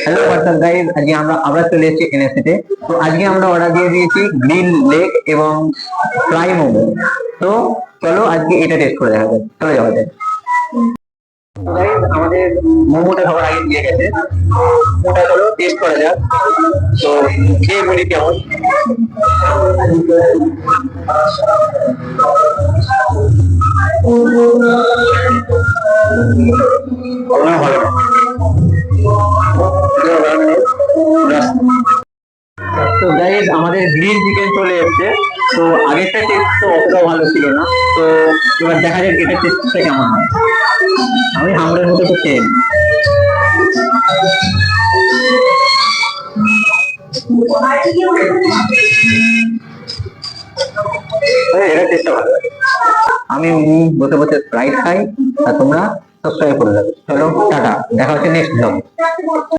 Hello WhatsApp guys, আজকে আমরা আবার চলে এসেছি এনএসসি তে। তো আজকে আমরা অর্ডার দিয়ে দিয়েছি গ্রিন লেগ এবং ফ্রাই মোমো। তো চলো আজকে এটা টেস্ট করে দেখা যাক, চলে যাওয়া যাক। গাইস আমাদের মোমোটা খাবার আগে দিয়ে গেছে, ওটা চলো টেস্ট করা যাক। তো খেয়ে বলি কেমন। ভালো তো গাইস আমাদের গ্রিল চিকেন চলে এসেছে। তো আগেরটা টেস্ট তো অতটাও ভালো ছিল না। তো এবার দেখা যাক এটা টেস্টটা কেমন হয়। আমি হামড়ের মতো তো খেয়ে নিই। এটা টেস্টটা ভালো লাগে। আমি বসে বসে স্প্রাইট খাই আর তোমরা সাবস্ক্রাইব করে দেবে। চলো টাটা, দেখা হচ্ছে নেক্সট ব্লগ।